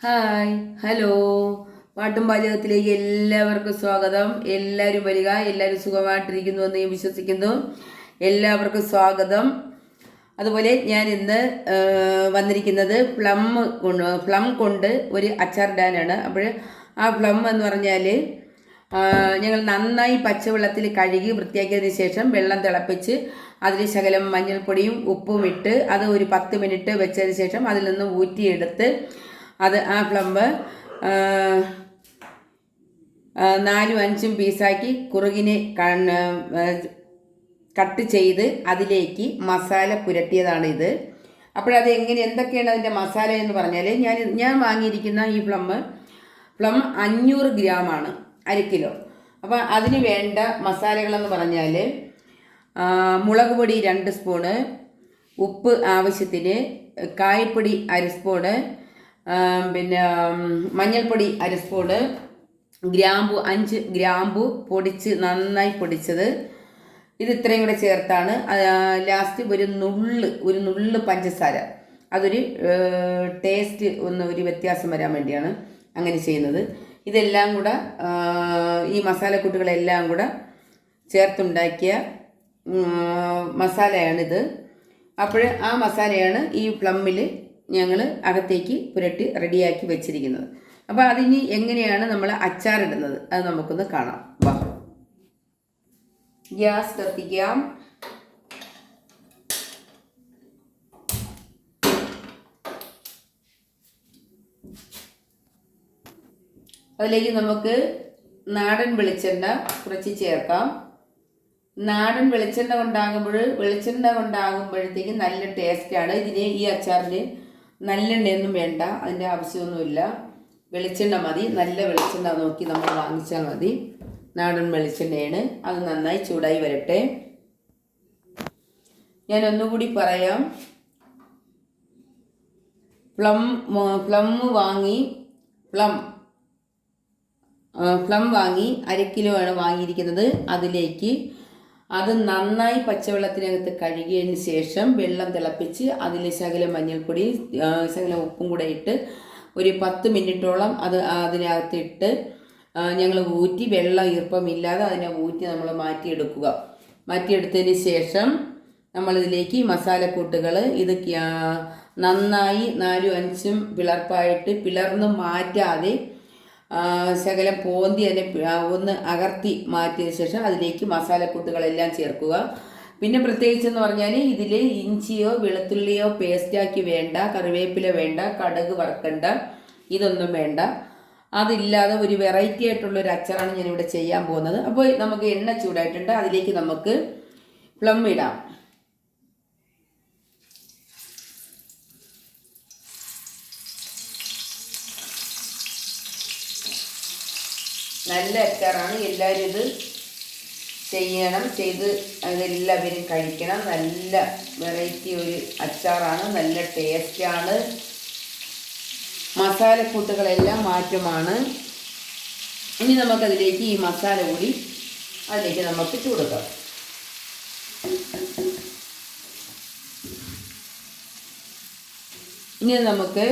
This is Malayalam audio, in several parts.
ഹായ് ഹലോ പാട്ടും പാചകത്തിലേക്ക് എല്ലാവർക്കും സ്വാഗതം. എല്ലാവരും വരിക. എല്ലാവരും സുഖമായിട്ടിരിക്കുന്നു എന്ന് ഞാൻ വിശ്വസിക്കുന്നു. എല്ലാവർക്കും സ്വാഗതം. അതുപോലെ ഞാൻ ഇന്ന് വന്നിരിക്കുന്നത് പ്ലം കൊണ്ട് ഒരു അച്ചാർ ഇടാനാണ്. അപ്പോൾ ആ പ്ലം എന്ന് പറഞ്ഞാൽ ഞങ്ങൾ നന്നായി പച്ചവെള്ളത്തിൽ കഴുകി വൃത്തിയാക്കിയതിന് ശേഷം വെള്ളം തിളപ്പിച്ച് അതിൽ ശകലം മഞ്ഞൾപ്പൊടിയും ഉപ്പും ഇട്ട് അത് ഒരു 10 മിനിറ്റ് വെച്ചതിന് ശേഷം അതിൽ നിന്ന് ഊറ്റിയെടുത്ത് അത് ആ പ്ലംബ് 4-5 പീസാക്കി കുറുകിനെ കട്ട് ചെയ്ത് അതിലേക്ക് മസാല പുരട്ടിയതാണിത്. അപ്പോഴത് എന്തൊക്കെയാണ് അതിൻ്റെ മസാല എന്ന് പറഞ്ഞാൽ ഞാൻ വാങ്ങിയിരിക്കുന്ന ഈ പ്ലം 500 ഗ്രാമാണ്, 1 കിലോ. അപ്പോൾ അതിന് വേണ്ട മസാലകളെന്ന് പറഞ്ഞാൽ മുളക് പൊടി 2 സ്പൂണ്, ഉപ്പ് ആവശ്യത്തിന്, കായപ്പൊടി 1 സ്പൂണ്, പിന്നെ മഞ്ഞൾപ്പൊടി 1 സ്പൂണ്, ഗ്രാമ്പു 5 ഗ്രാമ്പു നന്നായി പൊടിച്ചത്. ഇത് ഇത്രയും കൂടെ ചേർത്താണ് ലാസ്റ്റ് ഒരു നുള്ള് പഞ്ചസാര. അതൊരു ടേസ്റ്റ് ഒരു വ്യത്യാസം വരാൻ വേണ്ടിയാണ് അങ്ങനെ ചെയ്യുന്നത്. ഇതെല്ലാം കൂടെ ഈ മസാലക്കൂട്ടുകളെല്ലാം കൂടെ ചേർത്തുണ്ടാക്കിയ മസാലയാണിത്. അപ്പോൾ ആ മസാലയാണ് ഈ പ്ലമ്മിൽ ഞങ്ങൾ അകത്തേക്ക് പുരട്ടി റെഡിയാക്കി വെച്ചിരിക്കുന്നത്. അപ്പോൾ അതിന് എങ്ങനെയാണ് നമ്മൾ അച്ചാറിടുന്നത് അത് നമുക്കൊന്ന് കാണാം. വാ, ഗ്യാസ് കത്തിക്കാം. അതിലേക്ക് നമുക്ക് നാടൻ വെളിച്ചെണ്ണ കുറച്ച് ചേർക്കാം. നാടൻ വെളിച്ചെണ്ണ കൊണ്ടാകുമ്പോഴത്തേക്ക് നല്ല ടേസ്റ്റാണ് ഇതിന്. ഈ അച്ചാറിന് നല്ലെണ്ണയൊന്നും വേണ്ട, അതിൻ്റെ ആവശ്യമൊന്നുമില്ല. വെളിച്ചെണ്ണ മതി. നല്ല വെളിച്ചെണ്ണ നോക്കി നമ്മൾ വാങ്ങിച്ചാൽ മതി. നാടൻ വെളിച്ചെണ്ണയാണ്. അത് നന്നായി ചൂടായി വരട്ടെ. ഞാൻ ഒന്നുകൂടി പറയാം. പ്ലം വാങ്ങി 1 കിലോ ആണ് വാങ്ങിയിരിക്കുന്നത്. അതിലേക്ക് അത് നന്നായി പച്ചവെള്ളത്തിനകത്ത് കഴുകിയതിന് ശേഷം വെള്ളം തിളപ്പിച്ച് അതിൽ ശകലം മഞ്ഞൾപ്പൊടി ശകലം ഉപ്പും കൂടെ ഇട്ട് ഒരു 10 മിനിറ്റോളം അതിനകത്തിട്ട് ഞങ്ങൾ ഊറ്റി, വെള്ളം ഈർപ്പമില്ലാതെ അതിനെ ഊറ്റി നമ്മൾ മാറ്റിയെടുത്തതിന് ശേഷം നമ്മളിതിലേക്ക് മസാലക്കൂട്ടുകൾ ഇത് നന്നായി 4-5 പിളർപ്പായിട്ട് പിളർന്ന് മാറ്റാതെ ശകലം പോന്തി അതിനെ ഒന്ന് അകർത്തി മാറ്റിയതിന് ശേഷം അതിലേക്ക് മസാലക്കൂട്ടുകളെല്ലാം ചേർക്കുക. പിന്നെ പ്രത്യേകിച്ചെന്ന് പറഞ്ഞാൽ ഇതിൽ ഇഞ്ചിയോ വെളുത്തുള്ളിയോ പേസ്റ്റാക്കി വേണ്ട, കറിവേപ്പില വേണ്ട, കടുക് വറുക്കണ്ട, ഇതൊന്നും വേണ്ട. അതില്ലാതെ ഒരു വെറൈറ്റി ആയിട്ടുള്ളൊരു അച്ചാറാണ് ഞാനിവിടെ ചെയ്യാൻ പോകുന്നത്. അപ്പോൾ നമുക്ക് എണ്ണ ചൂടായിട്ടുണ്ട്. അതിലേക്ക് നമുക്ക് പ്ലം ഇടാം. നല്ല അച്ചാറാണ്. എല്ലാവരും ഇത് ചെയ്ത് അതെല്ലാവരും കഴിക്കണം. നല്ല വെറൈറ്റി ഒരു അച്ചാറാണ്. നല്ല ടേസ്റ്റാണ്. മസാലക്കൂട്ടുകളെല്ലാം മാറ്റമാണ്. ഇനി നമുക്കതിലേക്ക് ഈ മസാല കൂടി അതിലേക്ക് നമുക്ക് ഇട്ട് കൊടുക്കാം. ഇനി നമുക്ക്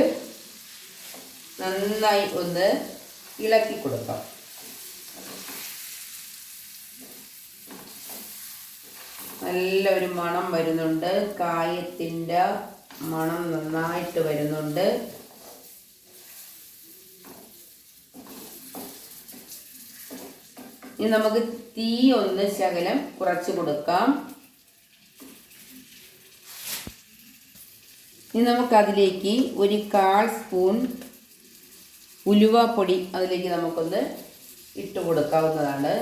നന്നായി ഒന്ന് ഇളക്കി കൊടുക്കാം. നല്ല ഒരു മണം വരുന്നുണ്ട്. കായത്തിൻ്റെ മണം നന്നായിട്ട് വരുന്നുണ്ട്. ഇനി നമുക്ക് തീ ഒന്ന് ശകലം കുറച്ച് കൊടുക്കാം. ഇനി നമുക്കതിലേക്ക് ഒരു 1/4 സ്പൂൺ ഉലുവാപ്പൊടി അതിലേക്ക് നമുക്കൊന്ന് ഇട്ട് കൊടുക്കാവുന്നതാണ്.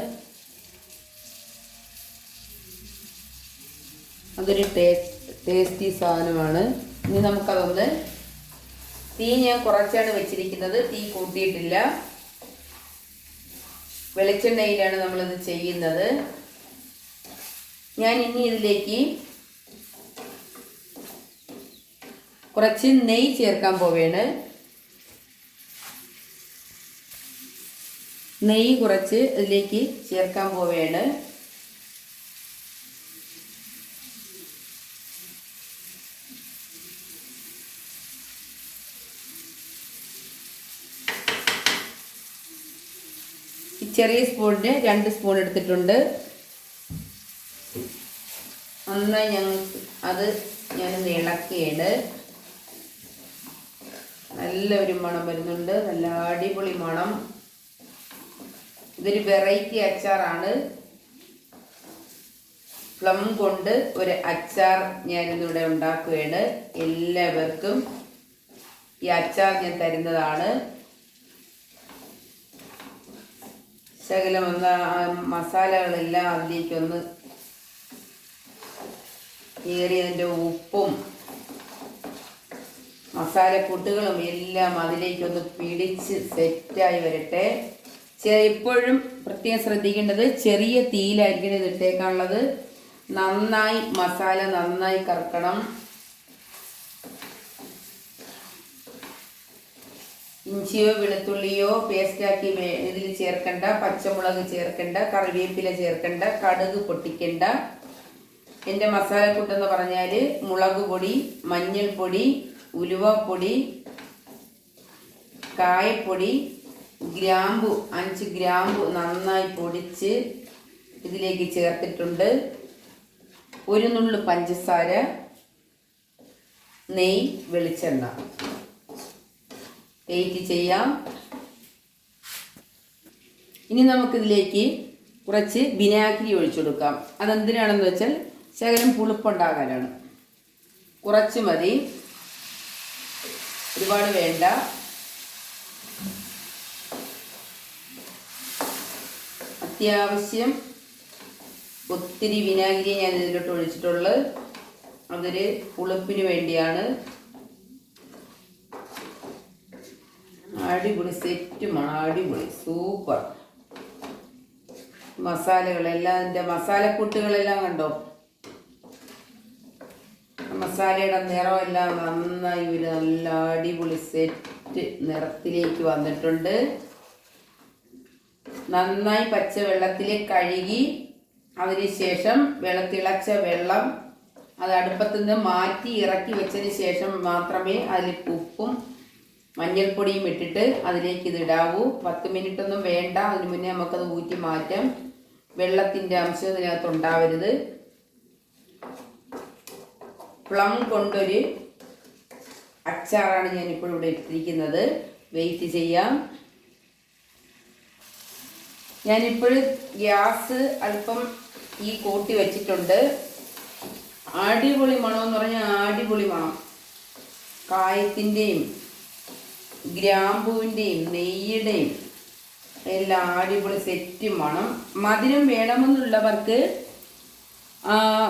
അതൊരു ടേസ്റ്റി സാധനമാണ്. ഇനി നമുക്കതൊന്ന് തീ ഞാൻ കുറച്ചാണ് വെച്ചിരിക്കുന്നത്, തീ കൂട്ടിയിട്ടില്ല. വെളിച്ചെണ്ണയിലാണ് നമ്മളിത് ചെയ്യുന്നത്. ഞാൻ ഇനി ഇതിലേക്ക് കുറച്ച് നെയ്യ് ചേർക്കാൻ പോവുകയാണ്. നെയ്യ് കുറച്ച് ഇതിലേക്ക് ചേർക്കാൻ പോവുകയാണ്. ചെറിയ സ്പൂണിന് 2 സ്പൂൺ എടുത്തിട്ടുണ്ട്. നന്നായി ഞാനൊന്ന് ഇളക്കിയിട്ട് നല്ലൊരു മണം വരുന്നുണ്ട്. നല്ല അടിപൊളി മണം. ഇതൊരു വെറൈറ്റി അച്ചാറാണ്. പ്ലം കൊണ്ട് ഒരു അച്ചാർ ഞാനിന്നിവിടെ ഉണ്ടാക്കുകയാണ്. എല്ലാവർക്കും ഈ അച്ചാർ ഞാൻ തരുന്നതാണ്. ശകലം മസാലകളെല്ലാം അതിലേക്കൊന്ന് ഏറിയതിൻ്റെ ഉപ്പും മസാലക്കൂട്ടുകളും എല്ലാം അതിലേക്കൊന്ന് പിടിച്ച് സെറ്റായി വരട്ടെ. ഇപ്പോഴും പ്രത്യേകം ശ്രദ്ധിക്കേണ്ടത് ചെറിയ തീയിലായിരിക്കണം ഇത് ഇട്ടേക്കാനുള്ളത്. നന്നായി മസാല നന്നായി കറക്കണം. ഇഞ്ചിയോ വെളുത്തുള്ളിയോ പേസ്റ്റാക്കി ഇതിൽ ചേർക്കണ്ട, പച്ചമുളക് ചേർക്കണ്ട, കറിവേപ്പില ചേർക്കണ്ട, കടുക് പൊട്ടിക്കണ്ട. എൻ്റെ മസാലക്കൂട്ടെന്ന് പറഞ്ഞാൽ മുളക് പൊടി, മഞ്ഞൾപ്പൊടി, ഉലുവപ്പൊടി, കായപ്പൊടി, ഗ്രാമ്പു 5 ഗ്രാമ്പു നന്നായി പൊടിച്ച് ഇതിലേക്ക് ചേർത്തിട്ടുണ്ട്. ഒരു നുള്ളു പഞ്ചസാര, നെയ്യ്, വെളിച്ചെണ്ണ. വെയിറ്റ് ചെയ്യാം. ഇനി നമുക്കിതിലേക്ക് കുറച്ച് വിനാഗിരി ഒഴിച്ചു കൊടുക്കാം. അതെന്തിനാണെന്ന് വെച്ചാൽ ശകലം പുളിപ്പുണ്ടാകാനാണ്. കുറച്ച് മതി, ഒരുപാട് വേണ്ട. അത്യാവശ്യം ഒത്തിരി വിനാഗിരി ഞാൻ ഇതിലോട്ട് ഒഴിച്ചിട്ടുള്ളത്. അതൊരു പുളിപ്പിന് വേണ്ടിയാണ്. അടിപൊളി സെറ്റുമാണ്, അടിപൊളി സൂപ്പർ. മസാലകളെല്ലാം ഇതിൻ്റെ മസാലക്കൂട്ടുകളെല്ലാം കണ്ടോ, മസാലയുടെ നിറമെല്ലാം നന്നായി ഒരു നല്ല അടിപൊളി സെറ്റ് നിറത്തിലേക്ക് വന്നിട്ടുണ്ട്. നന്നായി പച്ചവെള്ളത്തിൽ കഴുകി അതിനുശേഷം തിളച്ച വെള്ളം അത് അടുപ്പത്തു നിന്ന് മാറ്റി ഇറക്കി വെച്ചതിന് ശേഷം മാത്രമേ അതിൽ ഉപ്പും മഞ്ഞൾപ്പൊടിയും ഇട്ടിട്ട് അതിലേക്ക് ഇതിടാവൂ. 10 മിനിറ്റൊന്നും വേണ്ട, അതിന് മുന്നേ നമുക്കത് ഊറ്റി മാറ്റാം. വെള്ളത്തിൻ്റെ അംശം ഇതിനകത്ത് ഉണ്ടാവരുത്. പ്ലം കൊണ്ടൊരു അച്ചാറാണ് ഞാനിപ്പോൾ ഇവിടെ ഇട്ടിരിക്കുന്നത്. വെയിറ്റ് ചെയ്യാം. ഞാനിപ്പോൾ ഗ്യാസ് അല്പം ഈ കൂട്ടി വെച്ചിട്ടുണ്ട്. അടിപൊളി മണമെന്ന് പറഞ്ഞാൽ അടിപൊളി മണം. കായത്തിൻ്റെയും ഗ്രാമ്പൂവിൻ്റെയും നെയ്യുടെയും എല്ലാം അടിപൊളി സെറ്റ് മണം. മധുരം വേണമെന്നുള്ളവർക്ക്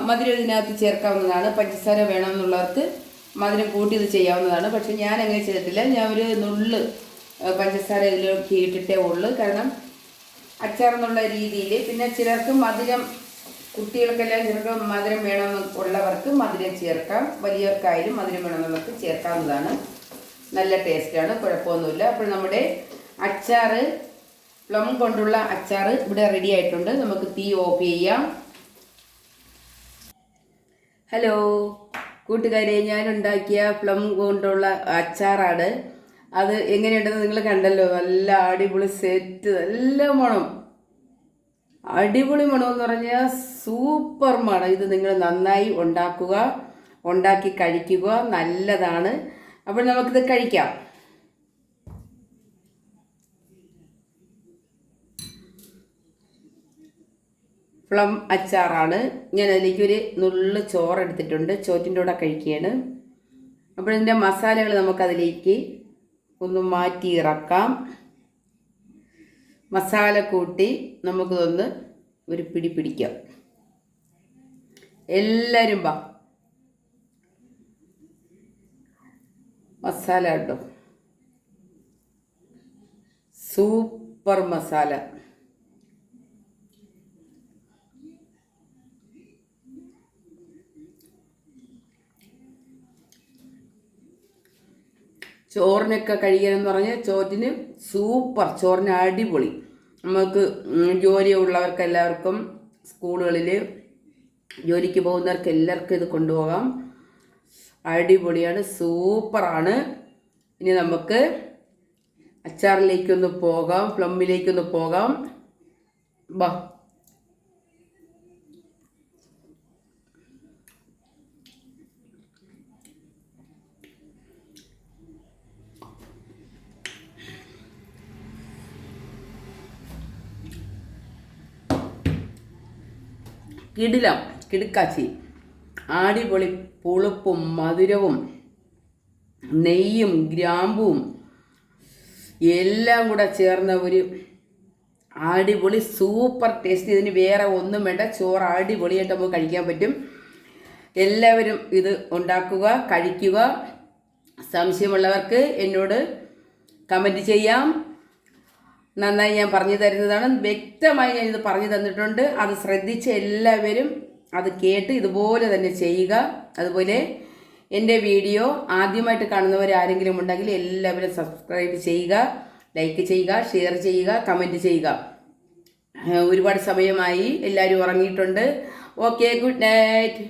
മധുരം ഇതിനകത്ത് ചേർക്കാവുന്നതാണ്. പഞ്ചസാര വേണമെന്നുള്ളവർക്ക് മധുരം കൂട്ടി ഇത് ചെയ്യാവുന്നതാണ്. പക്ഷെ ഞാൻ അങ്ങനെ ചെയ്തിട്ടില്ല. ഞാൻ ഒരു നുള്ള് പഞ്ചസാര ഇതിലേക്ക് ഇട്ടിട്ടേ ഉള്ളൂ. കാരണം അച്ചാർ എന്നുള്ള രീതിയിൽ. പിന്നെ ചിലർക്ക് മധുരം, കുട്ടികൾക്കെല്ലാം ചിലർക്ക് മധുരം വേണമെന്നുള്ളവർക്ക് മധുരം ചേർക്കാം. വലിയവർക്കായാലും മധുരം വേണമെന്നുള്ളവർക്ക് ചേർക്കാവുന്നതാണ്. നല്ല ടേസ്റ്റാണ്, കുഴപ്പമൊന്നുമില്ല. അപ്പോൾ നമ്മുടെ അച്ചാർ, പ്ലം കൊണ്ടുള്ള അച്ചാർ ഇവിടെ റെഡി ആയിട്ടുണ്ട്. നമുക്ക് തീ ഓഫ് ചെയ്യാം. ഹലോ കൂട്ടുകാരെ, ഞാനുണ്ടാക്കിയ പ്ലം കൊണ്ടുള്ള അച്ചാറാണ്. അത് എങ്ങനെയുണ്ടെന്ന് നിങ്ങൾ കണ്ടല്ലോ. നല്ല അടിപൊളി സെറ്റ്, നല്ല മണം, അടിപൊളി മണം എന്ന് പറഞ്ഞാൽ സൂപ്പർ മണം. ഇത് നിങ്ങൾ നന്നായി ഉണ്ടാക്കി കഴിക്കുക, നല്ലതാണ്. അപ്പോൾ നമുക്കിത് കഴിക്കാം. പ്ലം അച്ചാറാണ്. ഞാൻ അതിലേക്കൊരു നുള്ളു ചോറ് എടുത്തിട്ടുണ്ട്. ചോറ്റിൻ്റെ കൂടെ കഴിക്കുകയാണ്. അപ്പോൾ ഇതിൻ്റെ മസാലകൾ നമുക്കതിലേക്ക് ഒന്ന് മാറ്റി ഇറക്കാം. മസാല കൂട്ടി നമുക്കിതൊന്ന് ഒരു പിടി പിടിക്കാം. എല്ലാവരും വാ. മസാല കേട്ടോ, സൂപ്പർ മസാല. ചോറിനൊക്കെ കഴിക്കാനെന്ന് പറഞ്ഞാൽ ചോറ്റിന് സൂപ്പർ, ചോറിന് അടിപൊളി. നമുക്ക് ജോലിയുള്ളവർക്ക് എല്ലാവർക്കും, സ്കൂളുകളിൽ ജോലിക്ക് പോകുന്നവർക്ക് എല്ലാവർക്കും ഇത് കൊണ്ടുപോകാം. അടിപൊളിയാണ്, സൂപ്പറാണ്. ഇനി നമുക്ക് അച്ചാറിലേക്കൊന്ന് പോകാം, പ്ലമ്മിലേക്കൊന്ന് പോകാം. വാ. കിടുക്കാച്ചി അടിപൊളി പുളിപ്പും മധുരവും നെയ്യും ഗ്രാമ്പും എല്ലാം കൂടെ ചേർന്ന ഒരു അടിപൊളി സൂപ്പർ ടേസ്റ്റ്. ഇതിന് വേറെ ഒന്നും വേണ്ട, ചോറ് അടിപൊളിയായിട്ട് നമുക്ക് കഴിക്കാൻ പറ്റും. എല്ലാവരും ഇത് ഉണ്ടാക്കുക, കഴിക്കുക. സംശയമുള്ളവർക്ക് എന്നോട് കമൻറ്റ് ചെയ്യാം. നന്നായി ഞാൻ പറഞ്ഞു തരുന്നതാണ്, വ്യക്തമായി ഞാനിത് പറഞ്ഞു തന്നിട്ടുണ്ട്. അത് ശ്രദ്ധിച്ച് എല്ലാവരും അത് കേട്ട് ഇതുപോലെ തന്നെ ചെയ്യുക. അതുപോലെ എൻ്റെ വീഡിയോ ആദ്യമായിട്ട് കാണുന്നവരാരെങ്കിലും ഉണ്ടെങ്കിൽ എല്ലാവരും സബ്സ്ക്രൈബ് ചെയ്യുക, ലൈക്ക് ചെയ്യുക, ഷെയർ ചെയ്യുക, കമൻറ്റ് ചെയ്യുക. ഒരുപാട് സമയമായി, എല്ലാവരും ഉറങ്ങിയിട്ടുണ്ട്. Okay, good night.